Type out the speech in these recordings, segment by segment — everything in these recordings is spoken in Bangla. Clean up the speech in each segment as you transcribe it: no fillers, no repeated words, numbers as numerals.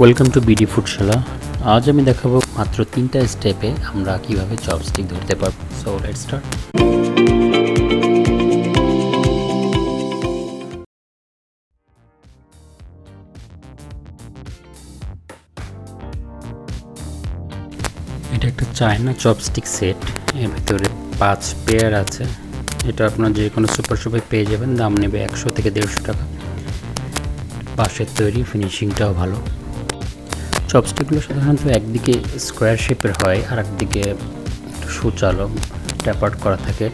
Welcome to BD ফুডশালা। আজ আমি দেখাবো মাত্র 3টা স্টেপে আমরা কিভাবে চপস্টিক ধরতে পারবো। So let's start. এটা একটা চায়না চপস্টিক সেট, এর ভিতরে 5 পেয়ার আছে। এটা আপনার যে কোনো সুপার শপে পেয়ে যাবেন, দাম নেবে 100 থেকে 150 টাকা। বাঁশের তৈরি, ফিনিশিংটাও ভালো। চপস্টিকগুলো সাধারণত একদিকে স্কোয়ার শেপের হয় আর একদিকে একটু সুচালো ট্যাপার্ট করা থাকে।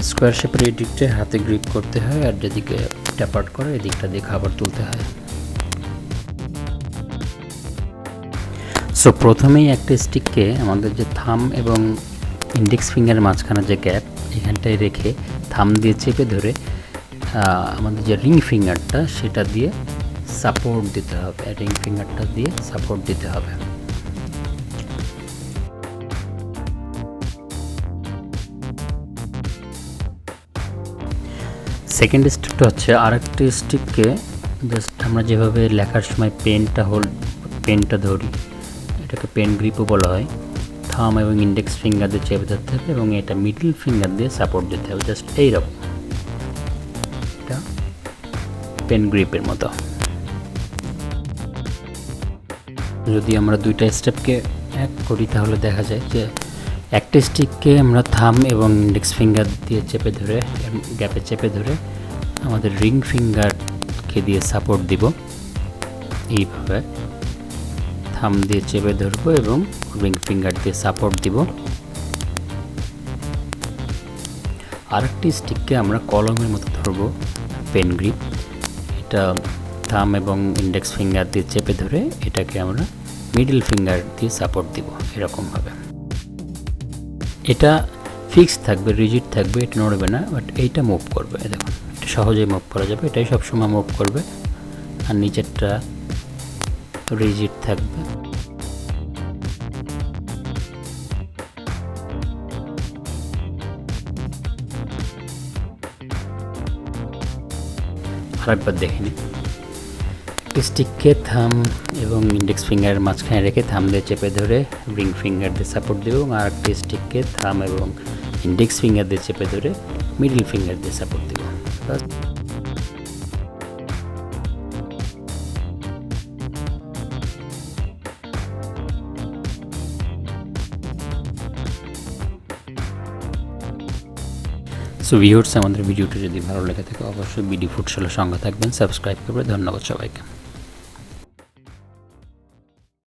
স্কোয়ার শেপের এই দিকটা হাতে গ্রিপ করতে হয়, আর যেদিকে ট্যাপার্ট করে এই দিকটা দিয়ে খাবার তুলতে হয়। সো প্রথমেই একটা স্টিককে আমাদের যে থাম এবং ইন্ডেক্স ফিঙ্গারের মাঝখানে যে গ্যাপ, এখানটায় রেখে থাম দিয়ে চেপে ধরে আমাদের যে রিং ফিঙ্গারটা সেটা দিয়ে সাপোর্ট দিতে হবে। রিং ফিঙ্গারটা দিয়ে সাপোর্ট দিতে হবে। সেকেন্ড স্টেপটা হচ্ছে আরেকটি স্টিককে জাস্ট আমরা যেভাবে লেখার সময় পেনটা ধরি, এটাকে পেন গ্রিপও বলা হয়। থাম এবং ইন্ডেক্স ফিঙ্গার দিয়ে চেপে ধরতে হবে এবং এটা মিডল ফিঙ্গার দিয়ে সাপোর্ট দিতে হবে, জাস্ট এইরকম। এটা পেন গ্রিপের মতো। যদি আমরা দুইটা স্টেপকে এক করি তাহলে দেখা যায় যে একটা স্টিককে আমরা থাম এবং ইন্ডেক্স ফিঙ্গার দিয়ে চেপে ধরে, গ্যাপে চেপে ধরে আমাদের রিং ফিঙ্গারকে দিয়ে সাপোর্ট দিব। এইভাবে থাম দিয়ে চেপে ধরবো এবং রিং ফিঙ্গার দিয়ে সাপোর্ট দিব। আরেকটি স্টিককে আমরা কলমের মতো ধরবো, পেন গ্রিপ। এটা থাম এবং ইন্ডেক্স ফিঙ্গার দিয়ে চেপে ধরে এটাকে আমরা মিডল ফিঙ্গার দিয়ে সাপোর্ট দিব, এরকমভাবে। এটা ফিক্সড থাকবে, রিজিড থাকবে, এটা নড়বে না, বাট এইটা মুভ করবে। দেখুন, এটা সহজেই মুভ করা যাবে, এটাই সবসময় মুভ করবে। আর নিচেরটা রিজিড থাকবে। আরেকবার দেখে নিই। স্টিককে থাম এবং ইন্ডেক্স ফিঙ্গারের মাঝখানে রেখে থাম দিয়ে চেপে ধরে রিং ফিঙ্গার দিয়ে সাপোর্ট দেব, এবং আরেকটি স্টিককে থাম এবং ইন্ডেক্স ফিঙ্গার দিয়ে চেপে ধরে মিডল ফিঙ্গার দিয়ে সাপোর্ট দেব। সো ভিউয়ার্স, আমাদের ভিডিওটি যদি ভালো লেগে থাকে অবশ্যই বিডি ফুডশালার সঙ্গে থাকবেন, সাবস্ক্রাইব করবেন। ধন্যবাদ সবাইকে।